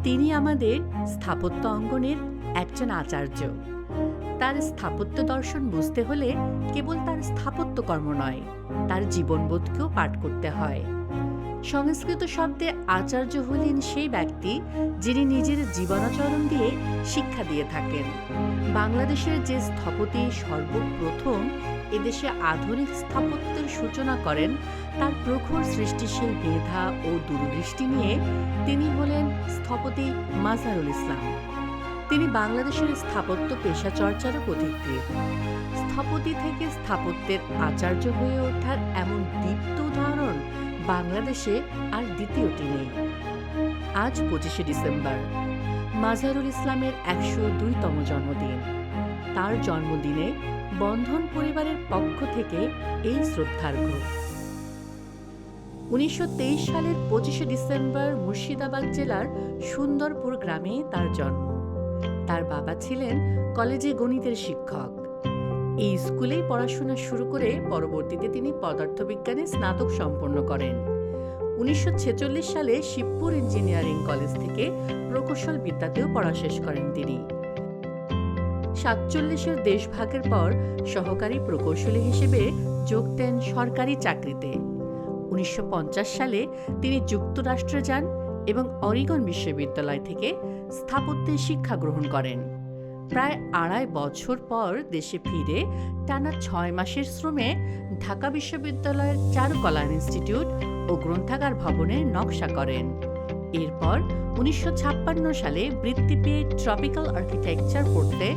তিনি আমাদের স্থাপত্য অঙ্গনের একজন আচার্য। তার স্থাপত্য দর্শন বুঝতে হলে কেবল তার স্থাপত্যকর্ম নয়, তার জীবনবোধকেও পাঠ করতে হয়। সংস্কৃত শব্দে আচার্য হলেন সেই ব্যক্তি যিনি নিজের জীবনাচরণ দিয়ে শিক্ষা দিয়ে থাকেন। বাংলাদেশের যে স্থপতি সর্বপ্রথম এদেশে আধুনিক স্থাপত্যের সূচনা করেন, তার প্রখর সৃষ্টিশীল মেধা ও দূরদৃষ্টি নিয়ে তিনি হলেন স্থপতি মাজহারুল ইসলাম। তিনি বাংলাদেশের স্থাপত্য পেশা চর্চারও পথিকৃৎ। স্থপতি থেকে স্থাপত্যের আচার্য হয়ে ওঠার এমন দীপ্ত উদাহরণ বাংলাদেশে আর দ্বিতীয়টি নেই। আজ 25শে ডিসেম্বর, মাজহারুল ইসলামের 102তম জন্মদিন। তার জন্মদিনে বন্ধন পরিবারের পক্ষ থেকে এই শ্রদ্ধার্ঘ্য। 1923 সালের 25শে ডিসেম্বর মুর্শিদাবাদ জেলার সুন্দরপুর গ্রামে তার জন্ম। তার বাবা ছিলেন কলেজে গণিতের শিক্ষক। এই স্কুলেই পড়াশোনা শুরু করে পরবর্তীতে তিনি পদার্থবিজ্ঞানে স্নাতক সম্পন্ন করেন। 1946 সালে শিবপুর ইঞ্জিনিয়ারিং কলেজ থেকে প্রকৌশল বিদ্যাতেও পড়া শেষ করেন তিনি। 47-এর দেশভাগের পর সহকারী প্রকৌশলী হিসেবে যোগ দেন সরকারি চাকরিতে। 1950 সালে তিনি যুক্তরাষ্ট্রে যান এবং অরিগন বিশ্ববিদ্যালয় থেকে স্থাপত্যের শিক্ষা গ্রহণ করেন। প্রায় 2.5 বছর পর দেশে ফিরে টানা 6 মাসের শ্রমে ঢাকা বিশ্ববিদ্যালয়ের চারুকলা ইনস্টিটিউট ও গ্রন্থাগার ভবনের নকশা করেন। এরপর 1956 সালে বৃত্তি পেয়ে ট্রপিক্যাল আর্কিটেকচার পড়তে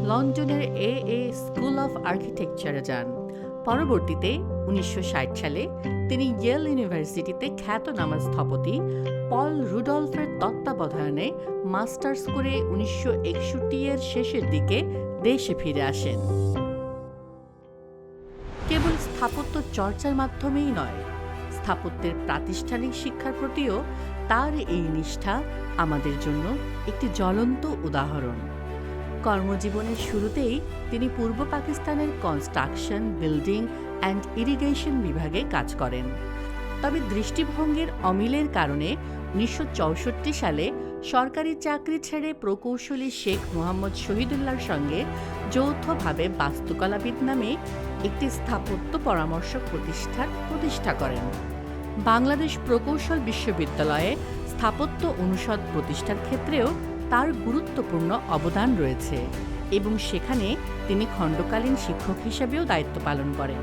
লন্ডনের এ স্কুল অফ আর্কিটেকচারে যান। পরবর্তীতে 1960 সালে তিনি ইয়েল ইউনিভার্সিটিতে খ্যাতনামা স্থপতি পল রুডলফের তত্ত্বাবধানে মাস্টার্স করে 1961-এর শেষের দিকে দেশে ফিরে আসেন। কেবল স্থাপত্য চর্চার মাধ্যমেই নয়, স্থাপত্যের প্রাতিষ্ঠানিক শিক্ষার প্রতিও তার এই নিষ্ঠা আমাদের জন্য একটি জ্বলন্ত উদাহরণ। কর্মজীবনের শুরুতেই তিনি পূর্ব পাকিস্তানের কনস্ট্রাকশন, বিল্ডিং অ্যান্ড ইরিগেশন বিভাগে কাজ করেন। তবে দৃষ্টিভঙ্গির অমিলের কারণে 1964 সালে সরকারি চাকরি ছেড়ে প্রকৌশলী শেখ মোহাম্মদ শহীদুল্লাহর সঙ্গে যৌথভাবে বাস্তুকলাবিদ নামে একটি স্থাপত্য পরামর্শক প্রতিষ্ঠা করেন। বাংলাদেশ প্রকৌশল বিশ্ববিদ্যালয়ে স্থাপত্য অনুষদ প্রতিষ্ঠার ক্ষেত্রেও তার গুরুত্বপূর্ণ অবদান রয়েছে এবং সেখানে তিনি খণ্ডকালীন শিক্ষক হিসেবেও দায়িত্ব পালন করেন।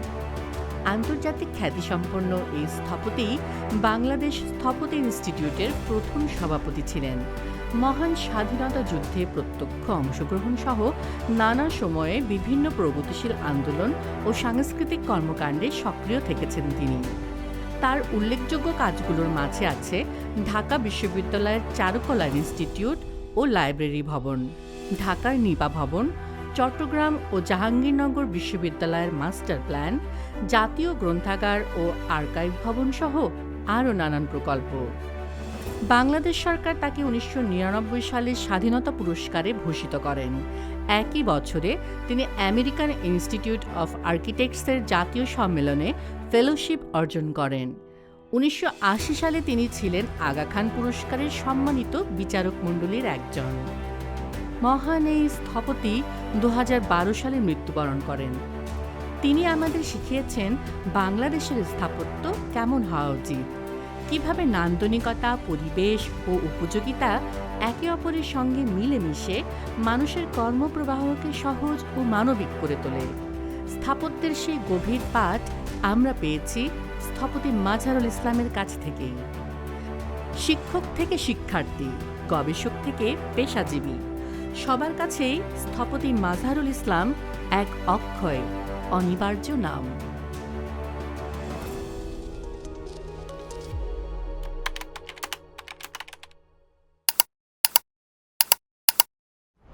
আন্তর্জাতিক খ্যাতিসম্পন্ন এই স্থপতি বাংলাদেশ স্থপতি ইনস্টিটিউটের প্রথম সভাপতি ছিলেন। মহান স্বাধীনতা যুদ্ধে প্রত্যক্ষ অংশগ্রহণ সহ নানা সময়ে বিভিন্ন প্রগতিশীল আন্দোলন ও সাংস্কৃতিক কর্মকাণ্ডে সক্রিয় থেকেছেন তিনি। তার উল্লেখযোগ্য কাজগুলোর মাঝে আছে ঢাকা বিশ্ববিদ্যালয়ের চারুকলা ইনস্টিটিউট ও লাইব্রেরি ভবন, ঢাকার নিপা ভবন, চট্টগ্রাম ও জাহাঙ্গীরনগর বিশ্ববিদ্যালয়ের মাস্টার প্ল্যান, জাতীয় গ্রন্থাগার ও আর্কাইভ ভবন সহ আরও নানান প্রকল্প। বাংলাদেশ সরকার তাকে 1999 সালে স্বাধীনতা পুরস্কারে ভূষিত করেন। একই বছরে তিনি আমেরিকান ইনস্টিটিউট অফ আর্কিটেক্টসের জাতীয় সম্মেলনে ফেলোশিপ অর্জন করেন। 1980 সালে তিনি ছিলেন আগা খান পুরস্কারের সম্মানিত বিচারক মণ্ডলীর একজন। মহান এই স্থপতি 2012 সালে মৃত্যুবরণ করেন। তিনি আমাদের শিখিয়েছেন বাংলাদেশের স্থাপত্য কেমন হওয়া উচিত, কিভাবে নান্দনিকতা, পরিবেশ ও উপযোগিতা একে অপরের সঙ্গে মিলেমিশে মানুষের কর্মপ্রবাহকে সহজ ও মানবিক করে তোলে। স্থাপত্যের সেই গভীর পাঠ আমরা পেয়েছি স্থপতি মাজহারুল ইসলামের কাছ থেকেই। শিক্ষক থেকে শিক্ষার্থী, গবেষক থেকে পেশাজীবী, সবার কাছেই স্থপতি মাজহারুল ইসলাম এক অক্ষয়, অনিবার্য নাম।